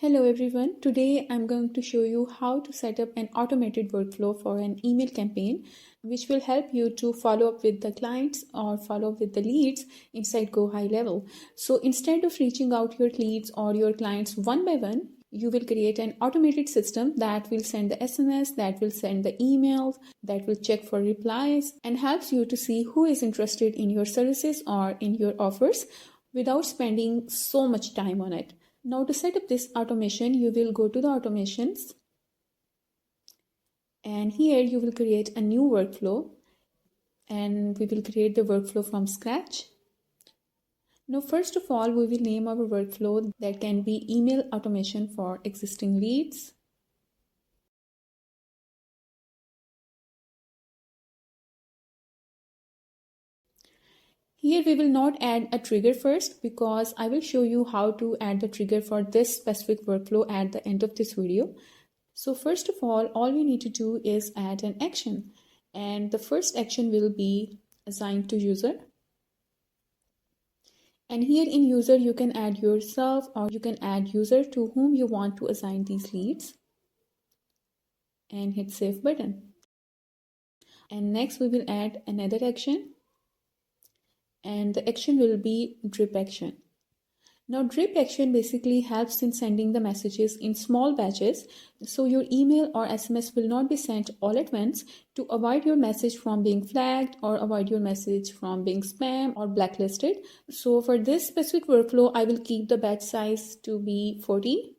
Hello everyone. Today I'm going to show you how to set up an automated workflow for an email campaign, which will help you to follow up with the clients or follow up with the leads inside GoHighLevel. So instead of reaching out your leads or your clients one by one, you will create an automated system that will send the SMS, that will send the emails, that will check for replies and helps you to see who is interested in your services or in your offers without spending so much time on it. Now to set up this automation, you will go to the automations and here you will create a new workflow and we will create the workflow from scratch. Now first of all, we will name our workflow that can be email automation for existing leads. Here we will not add a trigger first because I will show you how to add the trigger for this specific workflow at the end of this video. So first of all we need to do is add an action, and the first action will be assigned to user. And here in user you can add yourself or you can add user to whom you want to assign these leads and hit save button. And next we will add another action, and the action will be drip action. Now drip action basically helps in sending the messages in small batches, so your email or SMS will not be sent all at once to avoid your message from being flagged or avoid your message from being spam or blacklisted. So for this specific workflow, I will keep the batch size to be 40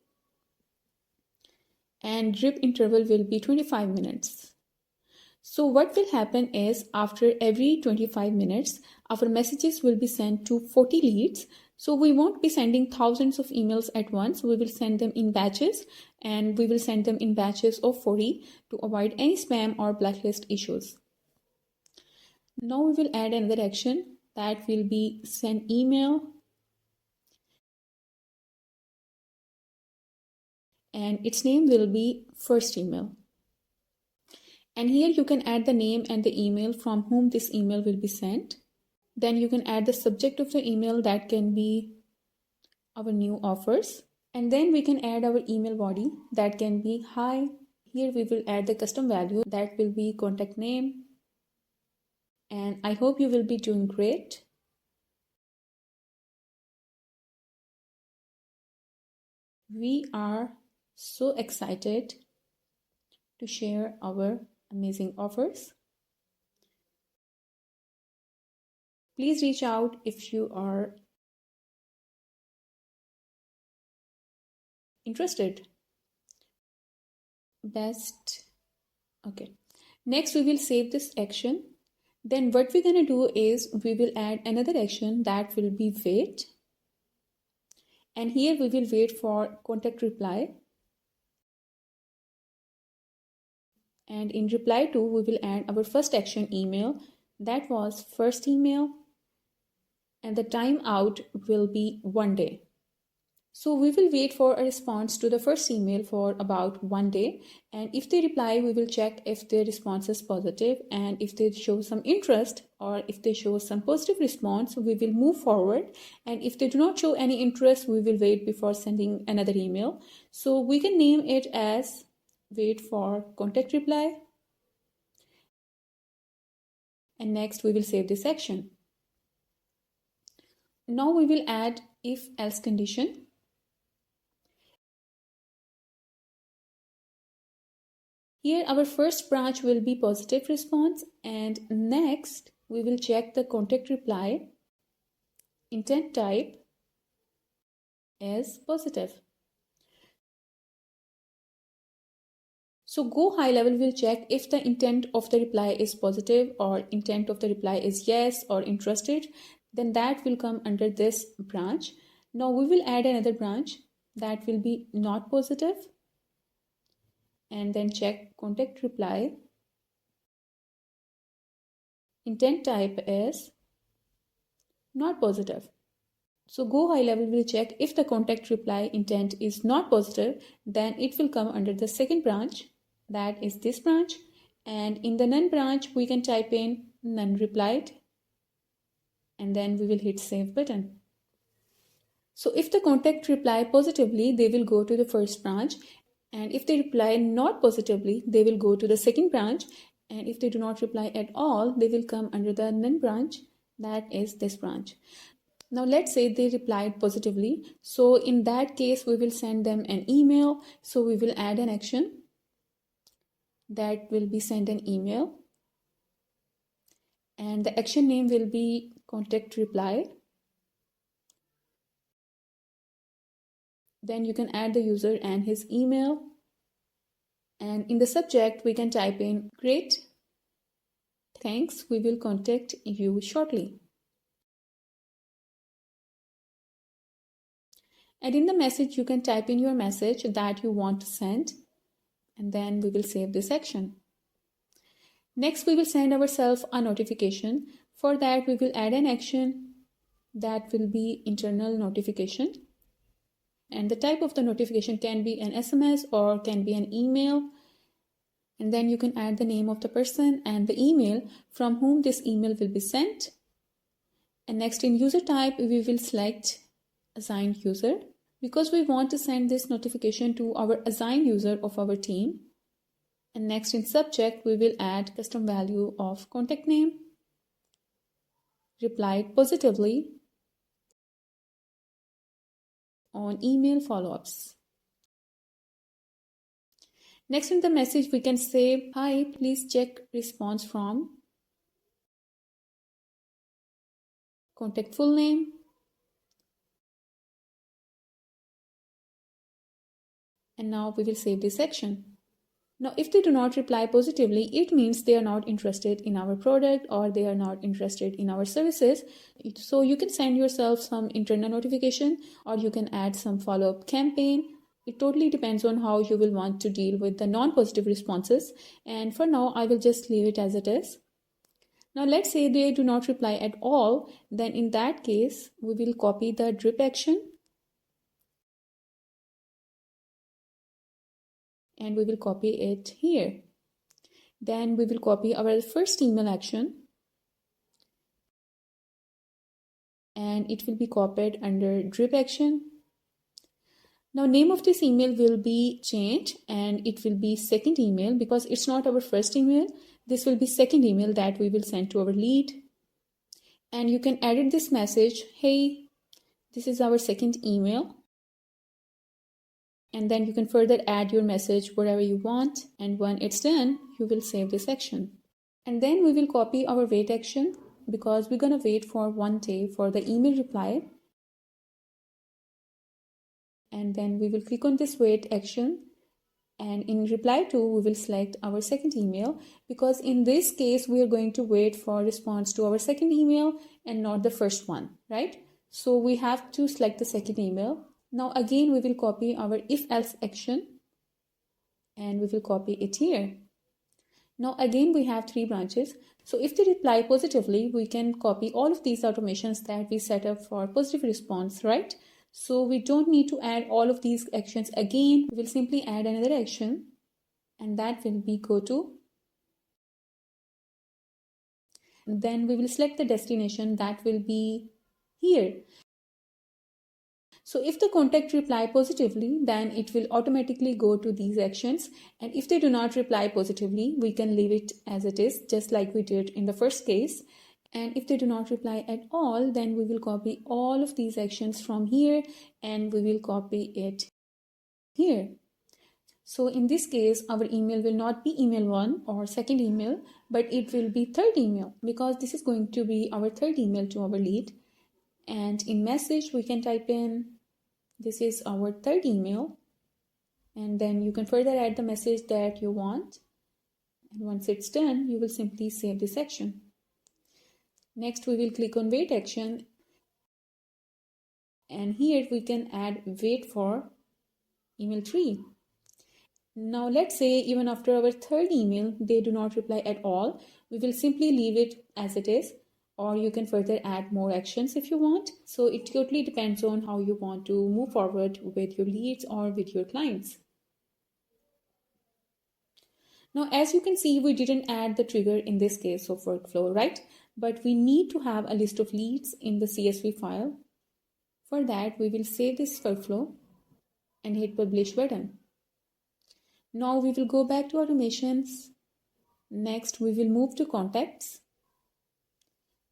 and drip interval will be 25 minutes. So what will happen is after every 25 minutes, our messages will be sent to 40 leads. So we won't be sending thousands of emails at once. We will send them in batches and we will send them in batches of 40 to avoid any spam or blacklist issues. Now we will add another action that will be send email. And its name will be first email. And here you can add the name and the email from whom this email will be sent. Then you can add the subject of the email, that can be our new offers. And then we can add our email body, that can be hi. Here we will add the custom value, that will be contact name. And I hope you will be doing great. We are so excited to share our amazing offers. Please reach out if you are interested. Okay. Next we will save this action. Then what we're gonna do is we will add another action that will be wait. And here we will wait for contact reply. And in reply to, we will add our first action email, that was first email, and the time out will be 1 day. So we will wait for a response to the first email for about 1 day, and if they reply, we will check if their response is positive, and if they show some interest or if they show some positive response, we will move forward, and if they do not show any interest, we will wait before sending another email. So we can name it as wait for contact reply, and next we will save this action. Now we will add if else condition. Here our first branch will be positive response, and next we will check the contact reply. Intent type is positive. So GoHighLevel will check if the intent of the reply is positive or intent of the reply is yes or interested, then that will come under this branch. Now we will add another branch that will be not positive, and then check contact reply. Intent type is not positive. So GoHighLevel will check if the contact reply intent is not positive, then it will come under the second branch, that is this branch, and in the none branch we can type in none replied, and then we will hit save button. So if the contact reply positively, they will go to the first branch. And if they reply not positively, they will go to the second branch. And if they do not reply at all, they will come under the none branch, that is this branch. Now let's say they replied positively. So in that case, we will send them an email. So we will add an action that will be send an email. And the action name will be contact reply. Then you can add the user and his email. And in the subject, we can type in great. Thanks, we will contact you shortly. And in the message, you can type in your message that you want to send. And then we will save this action. Next, we will send ourselves a notification. For that, we will add an action that will be internal notification. And the type of the notification can be an SMS or can be an email. And then you can add the name of the person and the email from whom this email will be sent. And next in user type, we will select assigned user because we want to send this notification to our assigned user of our team. And next in subject, we will add custom value of contact name, replied positively on email follow-ups. Next in the message, we can say, hi, please check response from contact full name. And now we will save this section. Now, if they do not reply positively, it means they are not interested in our product or they are not interested in our services. So you can send yourself some internal notification or you can add some follow-up campaign. It totally depends on how you will want to deal with the non-positive responses. And for now, I will just leave it as it is. Now, let's say they do not reply at all. Then in that case, we will copy the drip action. And we will copy it here. Then we will copy our first email action. And it will be copied under drip action. Now name of this email will be changed and it will be second email because it's not our first email. This will be second email that we will send to our lead. And you can edit this message. Hey, this is our second email. And then you can further add your message wherever you want. And when it's done, you will save this action. And then we will copy our wait action because we're going to wait for 1 day for the email reply. And then we will click on this wait action. And in reply to, we will select our second email because in this case, we are going to wait for response to our second email and not the first one, right? So we have to select the second email. Now again, we will copy our if-else action and we will copy it here. Now again, we have 3 branches. So if they reply positively, we can copy all of these automations that we set up for positive response, right? So we don't need to add all of these actions again. We will simply add another action and that will be go to. And then we will select the destination that will be here. So if the contact reply positively, then it will automatically go to these actions. And if they do not reply positively, we can leave it as it is, just like we did in the first case. And if they do not reply at all, then we will copy all of these actions from here and we will copy it here. So in this case, our email will not be email 1 or second email, but it will be third email because this is going to be our third email to our lead. And in message, we can type in, this is our third email. And then you can further add the message that you want. And once it's done, you will simply save this action. Next, we will click on wait action. And here we can add wait for email 3. Now let's say even after our third email, they do not reply at all. We will simply leave it as it is, or you can further add more actions if you want. So it totally depends on how you want to move forward with your leads or with your clients. Now, as you can see, we didn't add the trigger in this case of workflow, right? But we need to have a list of leads in the CSV file. For that, we will save this workflow and hit publish button. Now we will go back to automations. Next, we will move to contacts.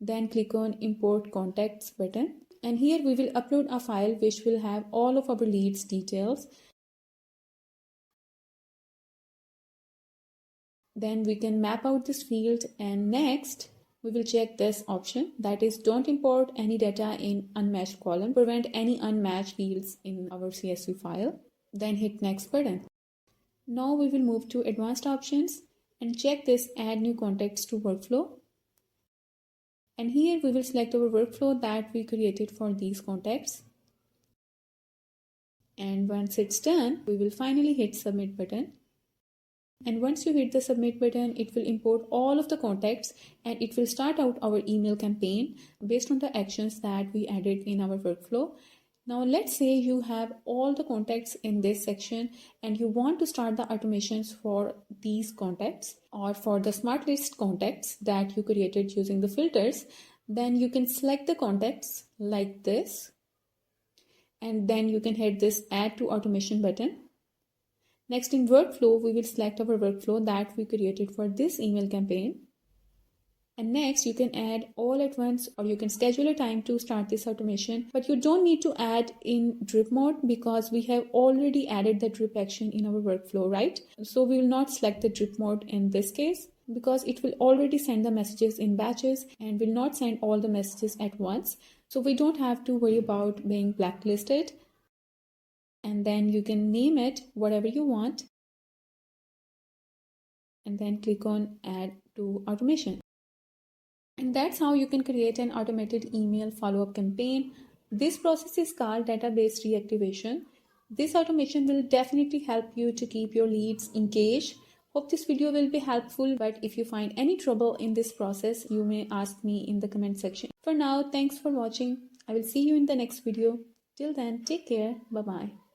Then click on import contacts button. And here we will upload a file which will have all of our leads details. Then we can map out this field, and next we will check this option, that is don't import any data in unmatched column, prevent any unmatched fields in our CSV file. Then hit next button. Now we will move to advanced options and check this add new contacts to workflow. And here we will select our workflow that we created for these contacts. And once it's done, we will finally hit submit button. And once you hit the submit button, it will import all of the contacts and it will start out our email campaign based on the actions that we added in our workflow. Now let's say you have all the contacts in this section and you want to start the automations for these contacts or for the smart list contacts that you created using the filters. Then you can select the contacts like this, and then you can hit this add to automation button. Next, in workflow, we will select our workflow that we created for this email campaign. And next, you can add all at once, or you can schedule a time to start this automation. But you don't need to add in drip mode because we have already added the drip action in our workflow, right? So we will not select the drip mode in this case because it will already send the messages in batches and will not send all the messages at once. So we don't have to worry about being blacklisted. And then you can name it whatever you want and then click on add to automation. And that's how you can create an automated email follow-up campaign. This process is called database reactivation. This automation will definitely help you to keep your leads engaged. Hope this video will be helpful, but if you find any trouble in this process, you may ask me in the comment section. For now, thanks for watching. I will see you in the next video. Till then, take care. Bye-bye.